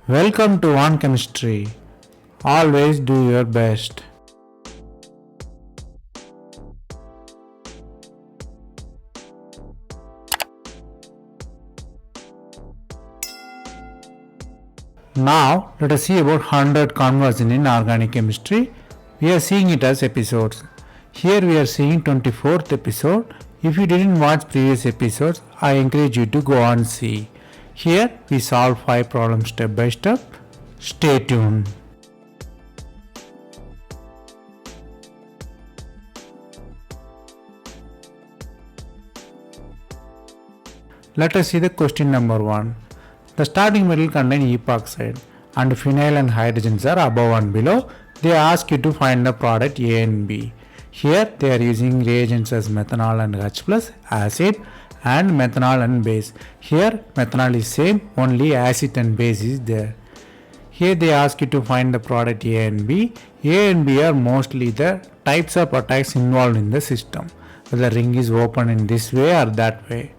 Welcome to One Chemistry. Always do your best. Now let us see about 100 conversion in organic chemistry. We are seeing it as episodes. Here we are seeing 24th episode. If you didn't watch previous episodes, I encourage you to go and see. Here we solve 5 problems step by step. Stay tuned. Let us see the question number 1. The starting metal contains epoxide and phenyl and hydrogens are above and below. They ask you to find the product A and B. Here they are using reagents as methanol and H plus, acid and methanol and base. Here methanol is same, only acid and base is there. Here they ask you to find the product A and B. A and B are mostly the types of attacks involved in the system. Whether the ring is open in this way or that way.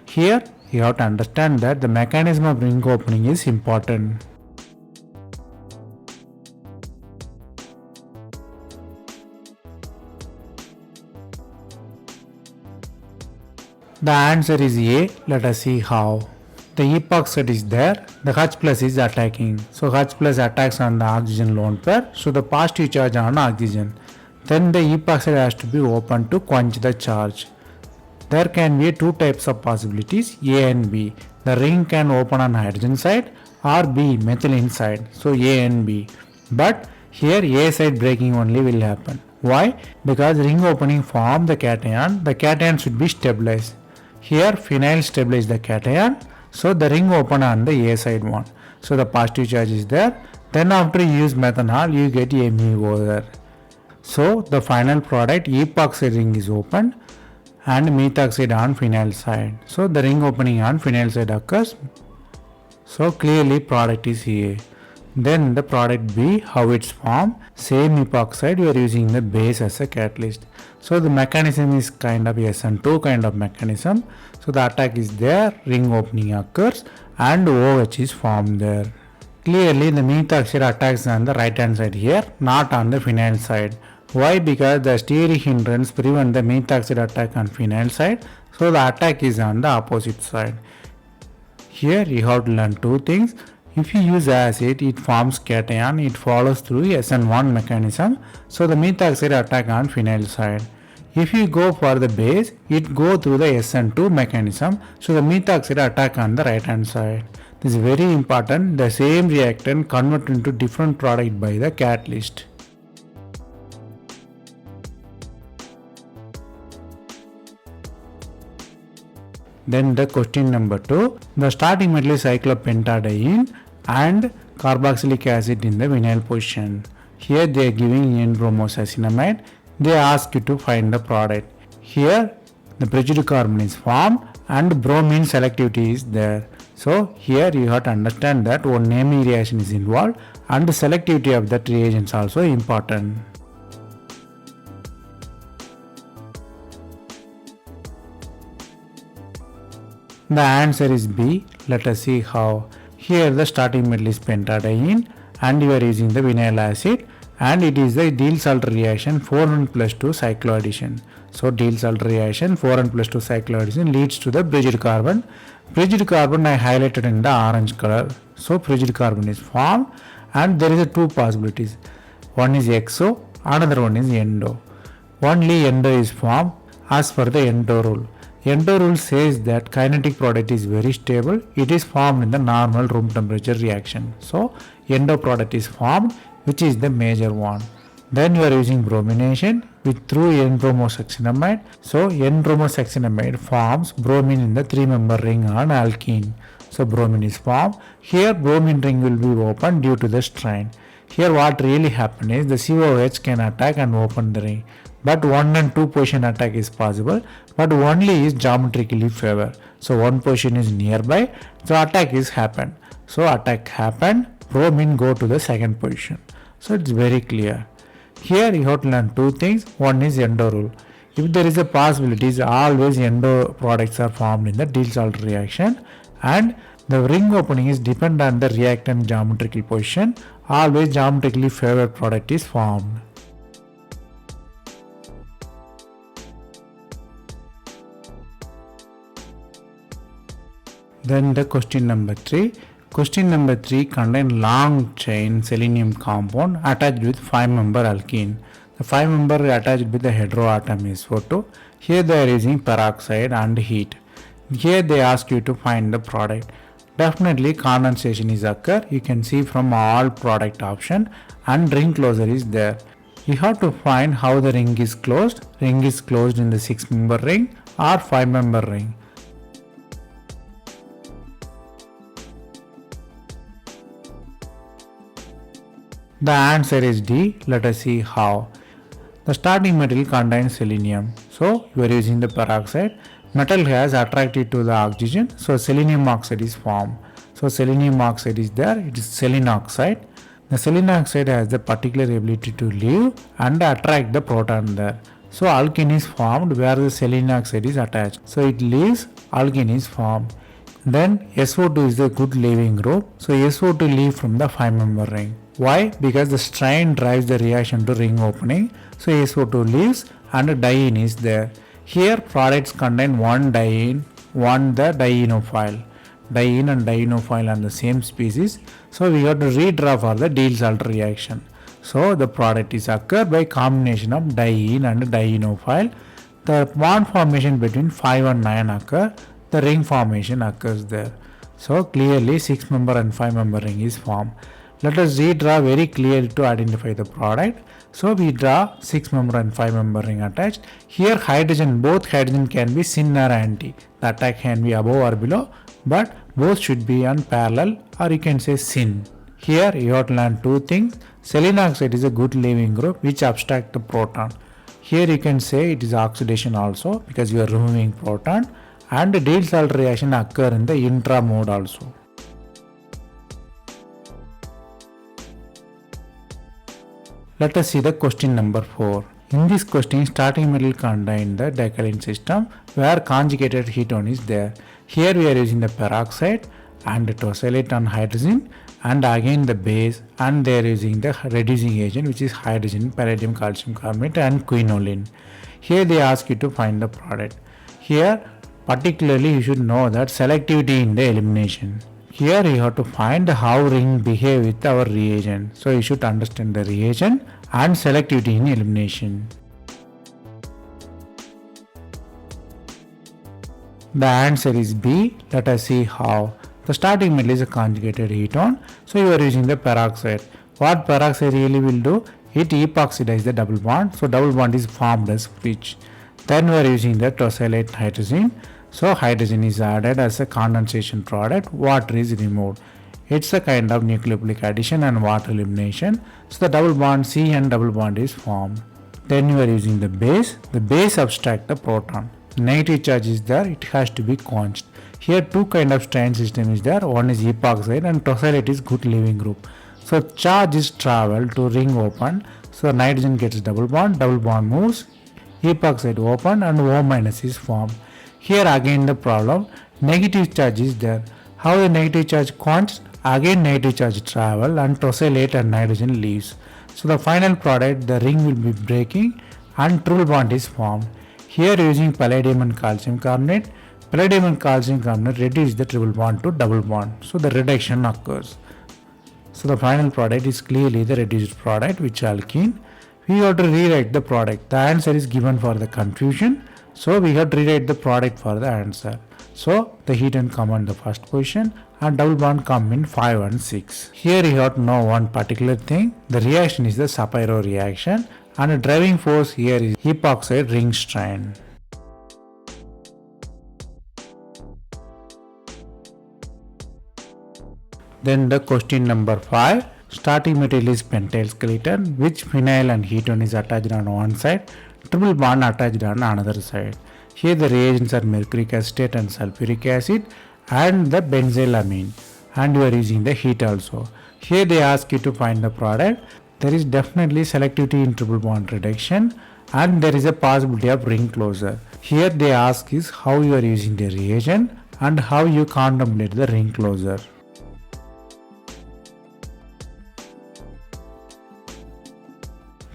Here you have to understand that the mechanism of ring opening is important. The answer is A. Let us see how. The epoxide is there, the H plus is attacking. So H plus attacks on the oxygen lone pair, so the positive charge on oxygen. Then the epoxide has to be open to quench the charge. There can be two types of possibilities, A and B. The ring can open on hydrogen side or B, methylene side. So A and B. But here A side breaking only will happen. Why? Because ring opening form the cation should be stabilized. Here phenyl stabilizes the cation, so the ring open on the A side one. So the positive charge is there. Then after you use methanol, you get MU over there. So the final product epoxide ring is open and methoxide on phenyl side. So the ring opening on phenyl side occurs. So clearly product is A. Then the product B, how it's formed, same epoxide, we are using the base as a catalyst. So the mechanism is kind of SN2 kind of mechanism. So the attack is there, ring opening occurs and OH is formed there. Clearly the methoxide attacks on the right hand side here, not on the phenyl side. Why? Because the steric hindrance prevent the methoxide attack on phenyl side. So the attack is on the opposite side. Here you have to learn two things. If you use acid, it forms cation, it follows through SN1 mechanism, so the methoxide attack on phenyl side. If you go for the base, it go through the SN2 mechanism, so the methoxide attack on the right hand side. This is very important, the same reactant convert into different product by the catalyst. Then the question number 2, the starting metal is cyclopentadiene and carboxylic acid in the vinyl position. Here they are giving N-bromosuccinimide. They ask you to find the product. Here the prejudice carbon is formed and bromine selectivity is there. So here you have to understand that one naming reaction is involved and the selectivity of that reagent is also important. The answer is B. Let us see how. Here the starting metal is pentadiene and you are using the vinyl acid and it is the Diels-Alder reaction 4N plus 2 cycloaddition. So Diels-Alder reaction 4N plus 2 cycloaddition leads to the bridged carbon. Bridged carbon I highlighted in the orange color. So bridged carbon is formed and there is two possibilities. One is exo, another one is endo. Only endo is formed as per the endo rule. Endo rule says that kinetic product is very stable. It is formed in the normal room temperature reaction. So endo product is formed, which is the major one. Then you are using bromination with through N-bromosuccinimide. So N-bromosuccinimide forms bromine in the 3-member ring on alkene. So bromine is formed. Here bromine ring will be open due to the strain. Here what really happens is the COH can attack and open the ring. But 1 and 2 position attack is possible, but only is geometrically favor. So one position is nearby, so attack is happened. So attack happened, bromine go to the second position. So it's very clear. Here you have to learn two things. One is endo rule. If there is a possibility, always endo products are formed in the Diels-Alder reaction and The ring opening is depend on the reactant geometrical position. Always geometrically favored product is formed. Then the question number 3. Question number 3 contains long chain selenium compound attached with 5-member alkene. The 5-member attached with the heteroatom is SO2. Here they are using peroxide and heat. Here they ask you to find the product. Definitely condensation is occur. You can see from all product option and ring closure is there. You have to find how the ring is closed. Ring is closed in the 6-member ring or 5-member ring. The answer is D. Let us see how. The starting material contains selenium. So you are using the peroxide. Metal has attracted to the oxygen. So selenium oxide is formed. So selenium oxide is there. It is selene oxide. The selene oxide has the particular ability to leave and attract the proton there. So alkene is formed where the selene oxide is attached. So it leaves, alkene is formed. Then SO2 is the good leaving group. So SO2 leave from the 5-member ring. Why? Because the strain drives the reaction to ring opening. So SO2 leaves and diene is there. Here products contain one diene, one the dienophile. Diene and dienophile are the same species. So we have to redraw for the Diels-Alder reaction. So the product is occur by combination of diene and dienophile. The bond formation between 5 and 9 occur. The ring formation occurs there. So clearly 6-member and 5-member ring is formed. Let us redraw very clearly to identify the product. So we draw 6-member and 5-member ring attached. Here hydrogen, both hydrogen can be syn or anti. The attack can be above or below, but both should be on parallel or you can say syn. Here you have to learn two things. Selene oxide is a good leaving group which abstract the proton. Here you can say it is oxidation also because you are removing proton, and the Diels-Alder reaction occur in the intra mode also. Let us see the question number 4. In this question, starting material contains the Decalin system where conjugated ketone is there. Here we are using the peroxide and tosylate on hydrogen and again the base, and they are using the reducing agent which is hydrogen, palladium calcium carbonate and quinoline. Here they ask you to find the product. Here particularly you should know that selectivity in the elimination. Here you have to find how ring behave with our reagent. So you should understand the reagent and selectivity in elimination. The answer is B. Let us see how. The starting metal is a conjugated ketone. So you are using the peroxide. What peroxide really will do? It epoxidizes the double bond. So double bond is formed as pitch. Then we are using the tosylate hydrogen. So hydrogen is added as a condensation product, water is removed. It's a kind of nucleophilic addition and water elimination. So the double bond C and double bond is formed. Then you are using the base. The base abstract the proton. Negative charge is there, it has to be quenched. Here two kind of strain system is there. One is epoxide and tosylate is good leaving group. So charge is travel to ring open. So nitrogen gets double bond moves, epoxide open and O minus is formed. Here again the problem, negative charge is there. How the negative charge quenched? Again negative charge travel and tosylate and nitrogen leaves. So the final product, the ring will be breaking and triple bond is formed. Here using palladium and calcium carbonate. Palladium and calcium carbonate reduce the triple bond to double bond. So the reduction occurs. So the final product is clearly the reduced product which alkene. We have to rewrite the product. The answer is given for the confusion. So we have to rewrite the product for the answer. So the ketone come in the first position and double bond come in 5 and 6. Here you have to know one particular thing. The reaction is the Shapiro reaction and the driving force here is epoxide ring strain. Then the question number 5. Starting material is pentyl skeleton which phenyl and ketone is attached on one side, triple bond attached on another side. Here the reagents are mercuric acetate and sulfuric acid and the benzylamine, and you are using the heat also. Here they ask you to find the product. There is definitely selectivity in triple bond reduction and there is a possibility of ring closure. Here they ask is how you are using the reagent and how you contemplate the ring closure.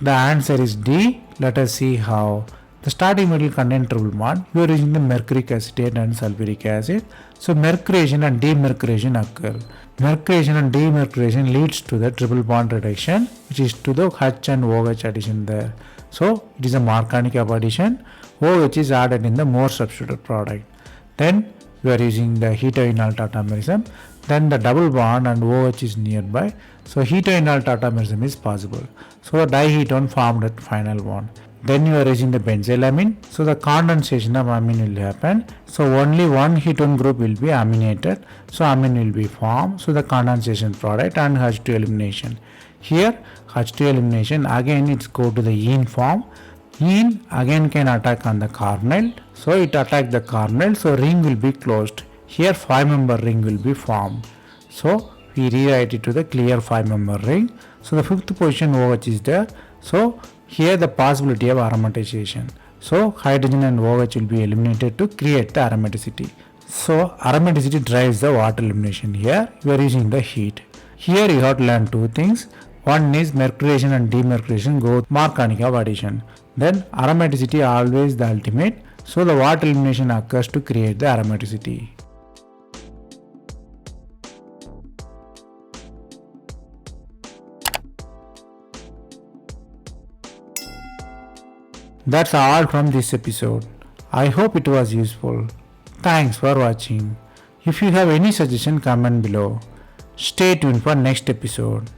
The answer is D. Let us see how. The starting metal contain triple bond. We are using the mercuric acetate and sulfuric acid. So mercuration and demercuration occur. Mercuration and demercuration leads to the triple bond reduction, which is to the H and OH addition there. So it is a Markovnikov addition. OH is added in the more substituted product. Then we are using the heteroenol tautomerism. Then the double bond and OH is nearby. So heteroenol tautomerism is possible. So the diketone formed at final bond. Then you are using the benzylamine. So the condensation of amine will happen. So only one ketone group will be aminated. So amine will be formed. So the condensation product and H2 elimination. Here H2 elimination again it's go to the ene form. Ene again can attack on the carbonyl. So it attack the carbonyl. So ring will be closed. Here 5-member ring will be formed. So we rewrite it to the clear 5-member ring. So the fifth position OH is there. So here the possibility of aromatization. So hydrogen and OH will be eliminated to create the aromaticity. So aromaticity drives the water elimination. Here we are using the heat. Here you have to learn two things. One is mercuration and demercuration go Markovnikov addition. Then aromaticity always the ultimate. So the water elimination occurs to create the aromaticity. That's all from this episode. I hope it was useful. Thanks for watching. If you have any suggestion, comment below. Stay tuned for next episode.